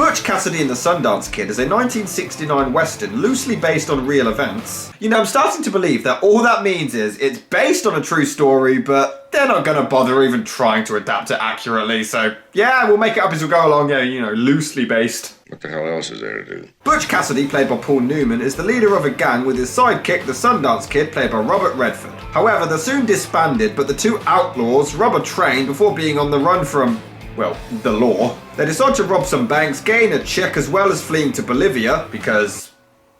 Butch Cassidy and the Sundance Kid is a 1969 western loosely based on real events. You know, I'm starting to believe that all that means is it's based on a true story, but they're not gonna bother even trying to adapt it accurately, so yeah, we'll make it up as we go along, yeah, you know, loosely based. What the hell else is there to do? Butch Cassidy, played by Paul Newman, is the leader of a gang with his sidekick, the Sundance Kid, played by Robert Redford. However, they're soon disbanded, but the two outlaws rob a train before being on the run from, well, the law. They decide to rob some banks, gain a chick, as well as fleeing to Bolivia, because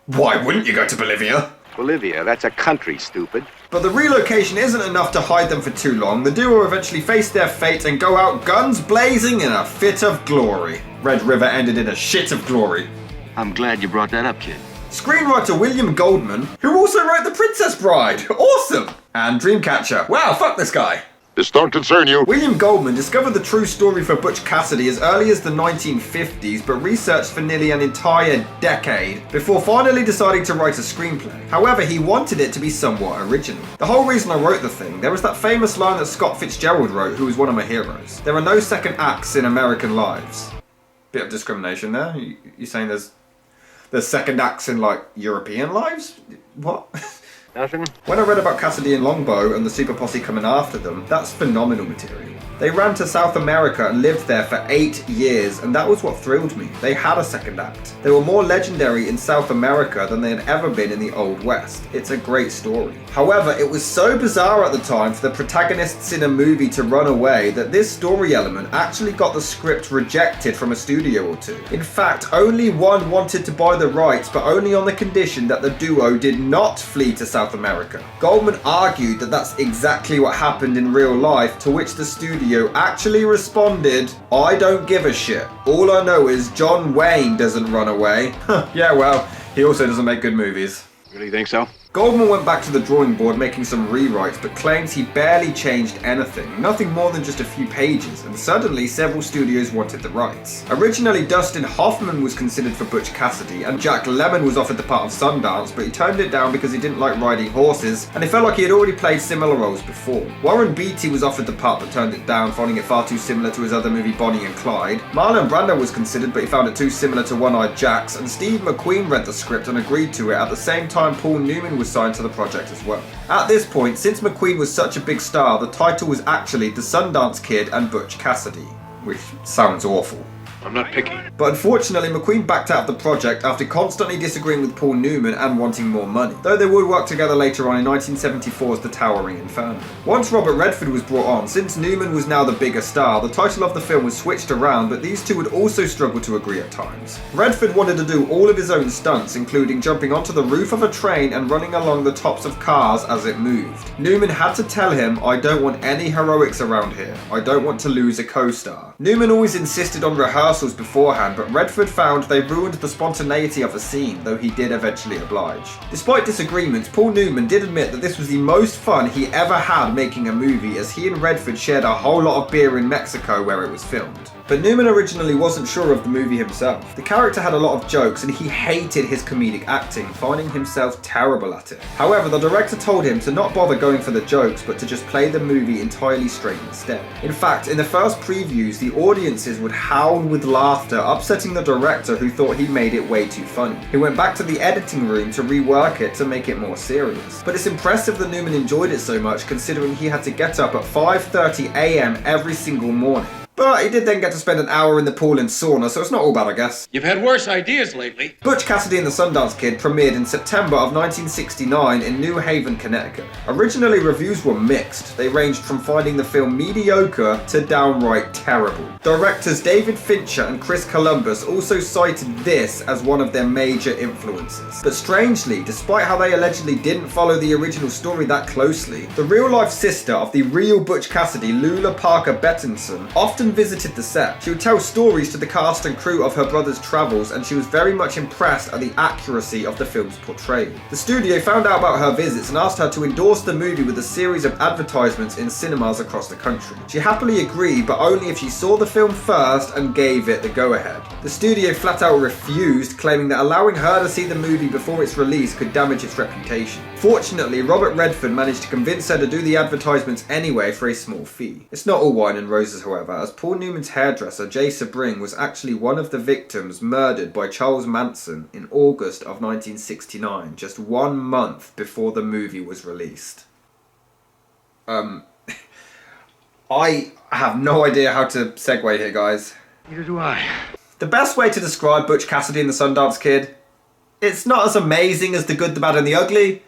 why wouldn't you go to Bolivia? Bolivia, that's a country, stupid. But the relocation isn't enough to hide them for too long. The duo eventually face their fate and go out guns blazing in a fit of glory. Red River ended in a shit of glory. I'm glad you brought that up, kid. Screenwriter William Goldman, who also wrote The Princess Bride, awesome! And Dreamcatcher, wow, fuck this guy. This don't concern you. William Goldman discovered the true story for Butch Cassidy as early as the 1950s, but researched for nearly an entire decade before finally deciding to write a screenplay. However, he wanted it to be somewhat original. The whole reason I wrote the thing, there was that famous line that Scott Fitzgerald wrote, who was one of my heroes. There are no second acts in American lives. Bit of discrimination there. You saying there's second acts in, like, European lives? What? Nothing? When I read about Cassidy and Longbow and the Super Posse coming after them, that's phenomenal material. They ran to South America and lived there for 8 years, and that was what thrilled me. They had a second act. They were more legendary in South America than they had ever been in the Old West. It's a great story. However, it was so bizarre at the time for the protagonists in a movie to run away that this story element actually got the script rejected from a studio or two. In fact, only one wanted to buy the rights, but only on the condition that the duo did not flee to South America. Goldman argued that that's exactly what happened in real life, to which the studio actually responded, "I don't give a shit. All I know is John Wayne doesn't run away." Yeah, well, he also doesn't make good movies. Really think so? Goldman went back to the drawing board making some rewrites, but claims he barely changed anything, nothing more than just a few pages, and suddenly several studios wanted the rights. Originally, Dustin Hoffman was considered for Butch Cassidy, and Jack Lemmon was offered the part of Sundance, but he turned it down because he didn't like riding horses, and he felt like he had already played similar roles before. Warren Beatty was offered the part but turned it down, finding it far too similar to his other movie Bonnie and Clyde. Marlon Brando was considered, but he found it too similar to One-Eyed Jacks, and Steve McQueen read the script and agreed to it. At the same time, Paul Newman was signed to the project as well. At this point, since McQueen was such a big star, the title was actually The Sundance Kid and Butch Cassidy, which sounds awful. I'm not picky. But unfortunately, McQueen backed out of the project after constantly disagreeing with Paul Newman and wanting more money, though they would work together later on in 1974's The Towering Inferno. Once Robert Redford was brought on, since Newman was now the bigger star, the title of the film was switched around, but these two would also struggle to agree at times. Redford wanted to do all of his own stunts, including jumping onto the roof of a train and running along the tops of cars as it moved. Newman had to tell him, "I don't want any heroics around here. I don't want to lose a co-star." Newman always insisted on rehearsals beforehand, but Redford found they ruined the spontaneity of a scene, though he did eventually oblige. Despite disagreements, Paul Newman did admit that this was the most fun he ever had making a movie, as he and Redford shared a whole lot of beer in Mexico where it was filmed. But Newman originally wasn't sure of the movie himself. The character had a lot of jokes and he hated his comedic acting, finding himself terrible at it. However, the director told him to not bother going for the jokes, but to just play the movie entirely straight instead. In fact, in the first previews, the audiences would howl with laughter, upsetting the director, who thought he made it way too funny. He went back to the editing room to rework it to make it more serious. But it's impressive that Newman enjoyed it so much, considering he had to get up at 5:30 AM every single morning. But he did then get to spend an hour in the pool and sauna, so it's not all bad, I guess. You've had worse ideas lately. Butch Cassidy and the Sundance Kid premiered in September of 1969 in New Haven, Connecticut. Originally, reviews were mixed. They ranged from finding the film mediocre to downright terrible. Directors David Fincher and Chris Columbus also cited this as one of their major influences. But strangely, despite how they allegedly didn't follow the original story that closely, the real-life sister of the real Butch Cassidy, Lula Parker Bettinson, often visited the set. She would tell stories to the cast and crew of her brother's travels, and she was very much impressed at the accuracy of the film's portrayal. The studio found out about her visits and asked her to endorse the movie with a series of advertisements in cinemas across the country. She happily agreed, but only if she saw the film first and gave it the go-ahead. The studio flat out refused, claiming that allowing her to see the movie before its release could damage its reputation. Fortunately, Robert Redford managed to convince her to do the advertisements anyway for a small fee. It's not all wine and roses, however, as Paul Newman's hairdresser, Jay Sebring, was actually one of the victims murdered by Charles Manson in August of 1969, just 1 month before the movie was released. I have no idea how to segue here, guys. Neither do I. The best way to describe Butch Cassidy and the Sundance Kid: it's not as amazing as The Good, the Bad and the Ugly,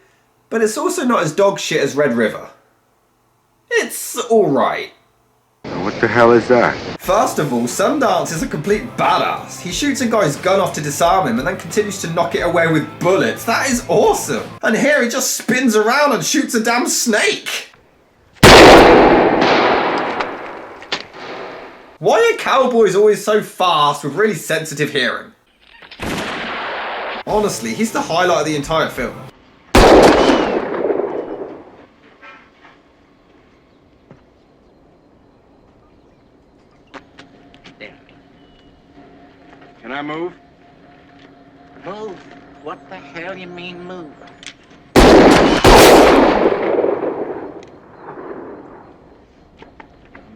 but it's also not as dog shit as Red River. It's alright. What the hell is that? First of all, Sundance is a complete badass. He shoots a guy's gun off to disarm him and then continues to knock it away with bullets. That is awesome. And here he just spins around and shoots a damn snake. Why are cowboys always so fast with really sensitive hearing? Honestly, he's the highlight of the entire film. Can I move? Move? What the hell you mean move?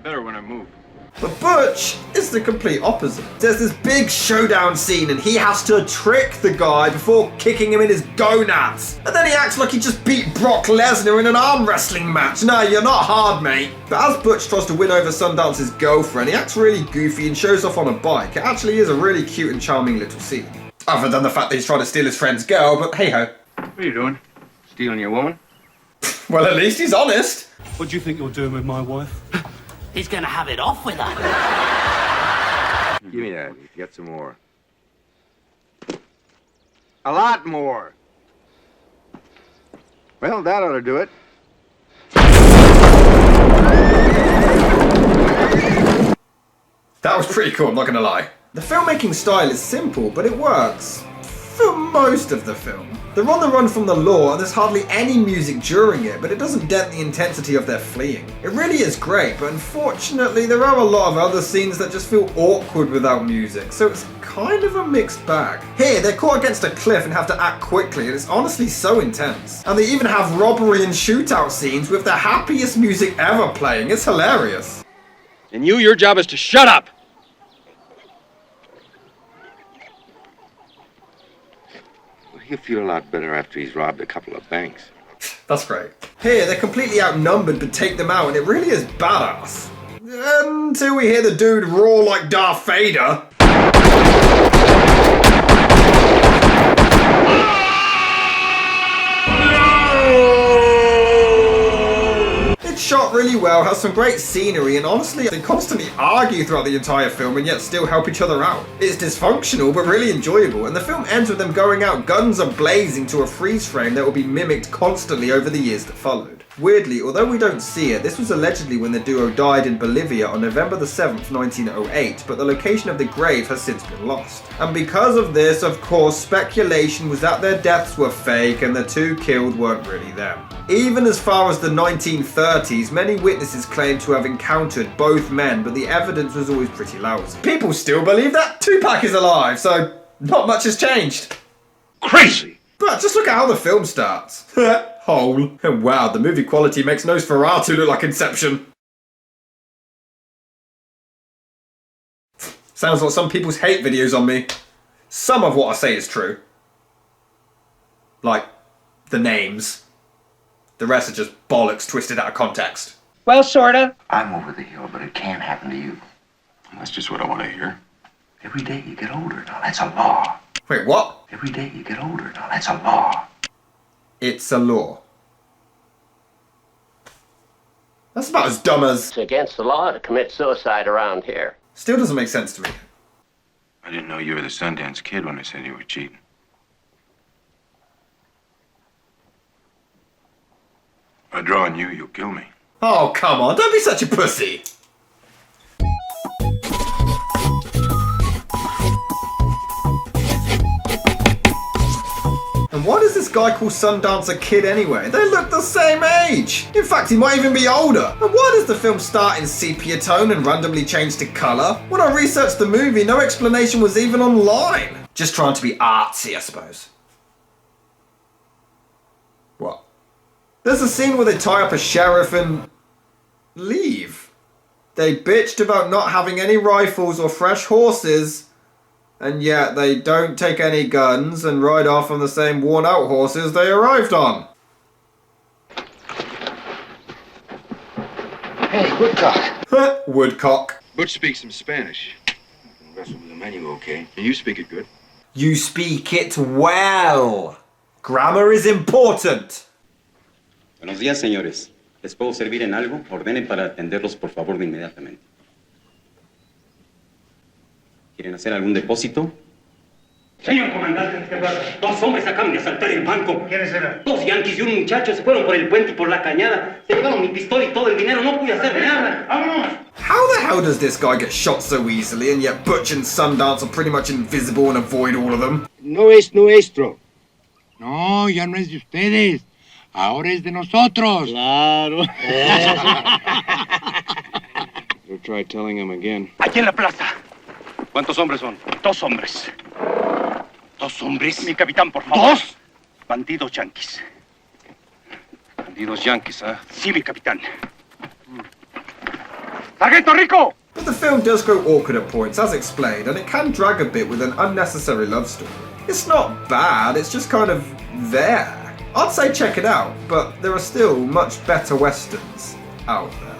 Better when I move. But Butch is the complete opposite. There's this big showdown scene and he has to trick the guy before kicking him in his gonads. And then he acts like he just beat Brock Lesnar in an arm wrestling match. No, you're not hard, mate. But as Butch tries to win over Sundance's girlfriend, he acts really goofy and shows off on a bike. It actually is a really cute and charming little scene. Other than the fact that he's trying to steal his friend's girl, but hey ho. What are you doing? Stealing your woman? Well, at least he's honest. What do you think you're doing with my wife? He's gonna have it off with her. Give me that. Get some more. A lot more. Well, that ought to do it. That was pretty cool, I'm not gonna lie. The filmmaking style is simple, but it works for most of the film. They're on the run from the law and there's hardly any music during it, but it doesn't dent the intensity of their fleeing. It really is great, but unfortunately there are a lot of other scenes that just feel awkward without music, so it's kind of a mixed bag. Here, they're caught against a cliff and have to act quickly, and it's honestly so intense. And they even have robbery and shootout scenes with the happiest music ever playing. It's hilarious. And your job is to shut up. He'll feel a lot better after he's robbed a couple of banks. That's great. Here, they're completely outnumbered but take them out, and it really is badass. Until we hear the dude roar like Darth Vader. It's shot really well, has some great scenery, and honestly, they constantly argue throughout the entire film and yet still help each other out. It's dysfunctional but really enjoyable, and the film ends with them going out guns a-blazing to a freeze frame that will be mimicked constantly over the years that followed. Weirdly, although we don't see it, this was allegedly when the duo died in Bolivia on November the 7th, 1908, but the location of the grave has since been lost. And because of this, of course, speculation was that their deaths were fake and the two killed weren't really them. Even as far as the 1930s, many witnesses claimed to have encountered both men, but the evidence was always pretty lousy. People still believe that Tupac is alive, so not much has changed. Crazy. But just look at how the film starts. Hole. And wow, the movie quality makes Nosferatu look like Inception. Sounds like some people's hate videos on me. Some of what I say is true. Like, the names. The rest are just bollocks twisted out of context. Well, sorta. I'm over the hill, but it can't happen to you. That's just what I want to hear. Every day you get older. Now that's a law. Wait, what? Every day you get older. Now that's a law. It's a law. That's about as dumb as... It's against the law to commit suicide around here. Still doesn't make sense to me. I didn't know you were the Sundance Kid when I said you were cheating. If I draw on you, you'll kill me. Oh, come on, don't be such a pussy. And why does this guy call Sundance a kid anyway? They look the same age! In fact, he might even be older. And why does the film start in sepia tone and randomly change to colour? When I researched the movie, no explanation was even online. Just trying to be artsy, I suppose. What? There's a scene where they tie up a sheriff and... leave. They bitched about not having any rifles or fresh horses, and yet they don't take any guns and ride off on the same worn-out horses they arrived on. Hey, Woodcock. Woodcock. Butch speaks some Spanish. I can wrestle with the menu, okay? And you speak it good. You speak it well. Grammar is important. Buenos días, señores. ¿Les puedo servir en algo? Ordenen para atenderlos, por favor, de inmediatamente. ¿Quieren hacer algún depósito? Señor comandante, dos hombres acaban de asaltar el banco. ¿Quiénes eran? Dos yanquis y un muchacho se fueron por el puente y por la cañada. Se llevaron mi pistola y todo el dinero. No pude hacer nada. ¡Vámonos! How the hell does this guy get shot so easily, and yet Butch and Sundance are pretty much invisible and avoid all of them? No es nuestro. No, ya no es de ustedes. Ahora es de nosotros. Claro. We'll try telling him again. Aquí en la plaza. ¿Cuántos hombres son? Dos hombres. ¿Dos hombres? Mi capitán, por favor. ¿Dos? Bandidos yanquis. Bandidos yanquis, ¿eh? Sí, mi capitán. ¡Sargento Rico! But the film does grow awkward at points, as explained, and it can drag a bit with an unnecessary love story. It's not bad, it's just kind of there. I'd say check it out, but there are still much better westerns out there.